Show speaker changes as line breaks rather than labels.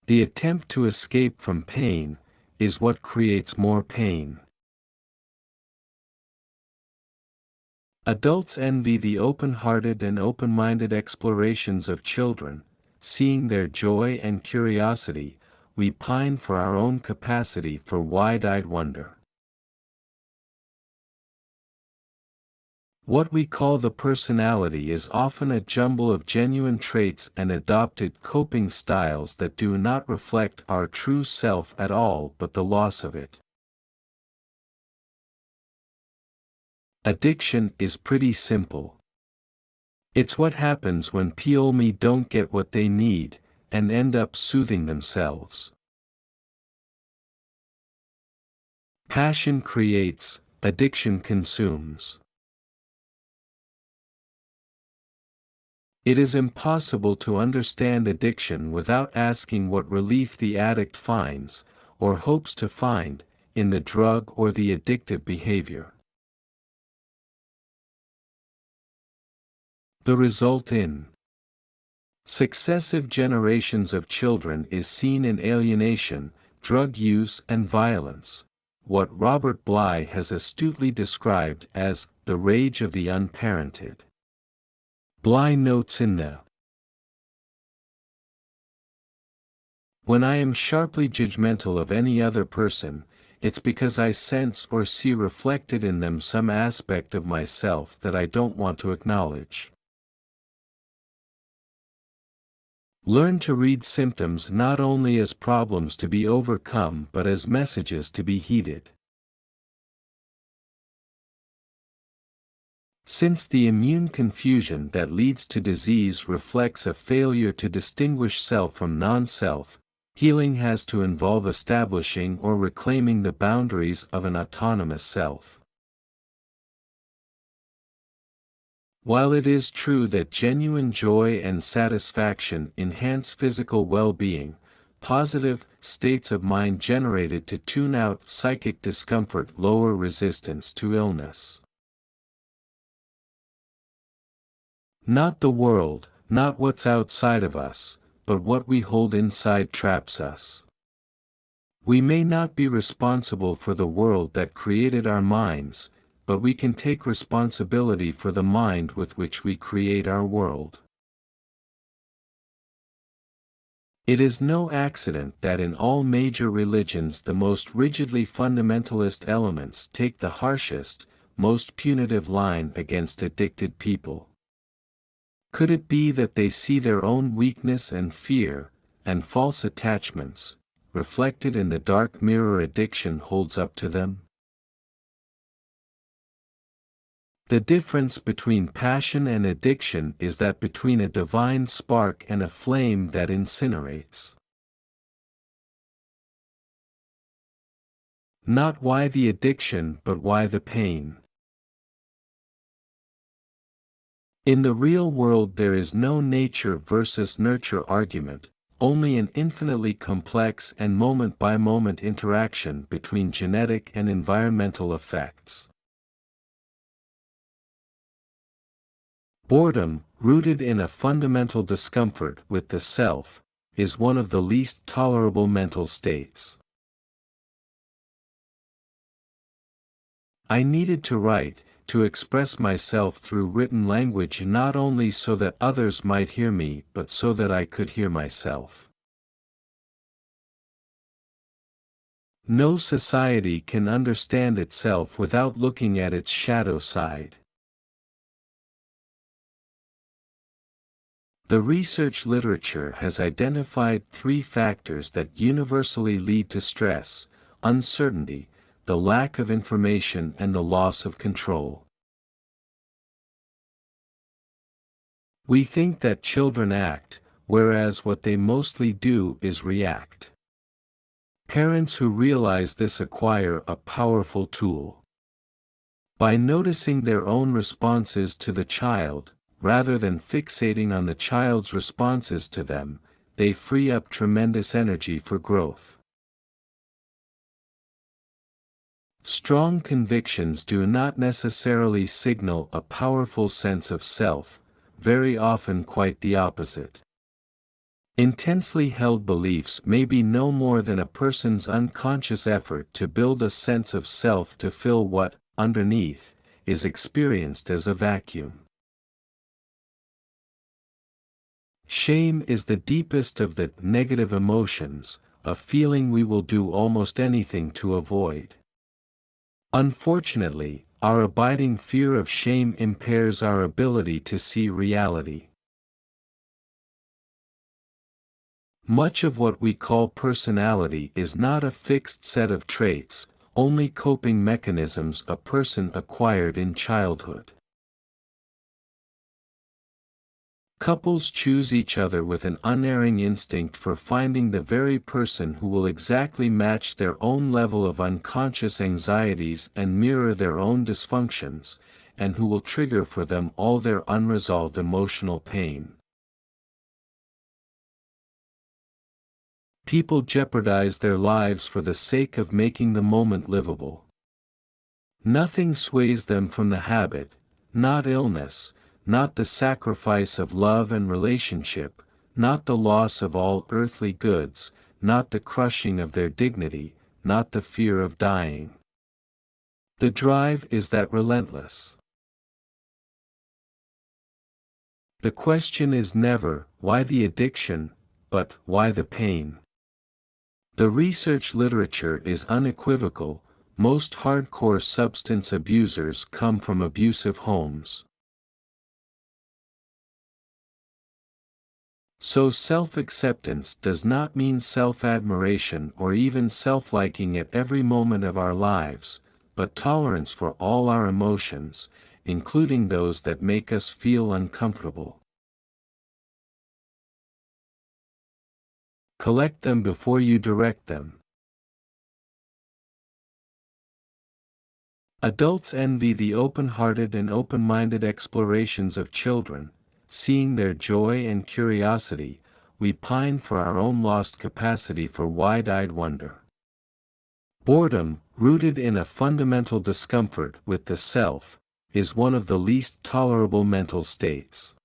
The attempt to escape from pain is what creates more pain. Adults envy the open-hearted and open-minded explorations of children. Seeing their joy and curiosity, we pine for our own capacity for wide-eyed wonder. What we call the personality is often a jumble of genuine traits and adopted coping styles that do not reflect our true self at all but the loss of it. Addiction is pretty simple. It's what happens when people don't get what they need, and end up soothing themselves. Passion creates, addiction consumes. It is impossible to understand addiction without asking what relief the addict finds, or hopes to find, in the drug or the addictive behavior. The result in successive generations of children is seen in alienation, drug use and violence, what Robert Bly has astutely described as the rage of the unparented. Bly notes in the "When I am sharply judgmental of any other person, it's because I sense or see reflected in them some aspect of myself that I don't want to acknowledge." Learn to read symptoms not only as problems to be overcome but as messages to be heeded. Since the immune confusion that leads to disease reflects a failure to distinguish self from non-self, healing has to involve establishing or reclaiming the boundaries of an autonomous self. While it is true that genuine joy and satisfaction enhance physical well-being, positive states of mind generated to tune out psychic discomfort lower resistance to illness. Not the world, not what's outside of us, but what we hold inside traps us. We may not be responsible for the world that created our minds, but we can take responsibility for the mind with which we create our world. It is no accident that in all major religions the most rigidly fundamentalist elements take the harshest, most punitive line against addicted people. Could it be that they see their own weakness and fear, and false attachments, reflected in the dark mirror addiction holds up to them? The difference between passion and addiction is that between a divine spark and a flame that incinerates. Not why the addiction but why the pain. In the real world there is no nature versus nurture argument, only an infinitely complex and moment-by-moment interaction between genetic and environmental effects. Boredom, rooted in a fundamental discomfort with the self, is one of the least tolerable mental states. I needed to write, to express myself through written language not only so that others might hear me but so that I could hear myself. No society can understand itself without looking at its shadow side. The research literature has identified 3 factors that universally lead to stress: uncertainty, the lack of information and the loss of control. We think that children act, whereas what they mostly do is react. Parents who realize this acquire a powerful tool. By noticing their own responses to the child, rather than fixating on the child's responses to them, they free up tremendous energy for growth. Strong convictions do not necessarily signal a powerful sense of self, very often quite the opposite. Intensely held beliefs may be no more than a person's unconscious effort to build a sense of self to fill what, underneath, is experienced as a vacuum. Shame is the deepest of the negative emotions, a feeling we will do almost anything to avoid. Unfortunately, our abiding fear of shame impairs our ability to see reality. Much of what we call personality is not a fixed set of traits, only coping mechanisms a person acquired in childhood. Couples choose each other with an unerring instinct for finding the very person who will exactly match their own level of unconscious anxieties and mirror their own dysfunctions, and who will trigger for them all their unresolved emotional pain. People jeopardize their lives for the sake of making the moment livable. Nothing sways them from the habit, not illness, not the sacrifice of love and relationship, not the loss of all earthly goods, not the crushing of their dignity, not the fear of dying. The drive is that relentless. The question is never, why the addiction, but why the pain? The research literature is unequivocal: most hardcore substance abusers come from abusive homes. So self-acceptance does not mean self-admiration or even self-liking at every moment of our lives, but tolerance for all our emotions, including those that make us feel uncomfortable. Collect them before you direct them. Adults envy the open-hearted and open-minded explorations of children. Seeing their joy and curiosity, we pine for our own lost capacity for wide-eyed wonder. Boredom, rooted in a fundamental discomfort with the self, is one of the least tolerable mental states.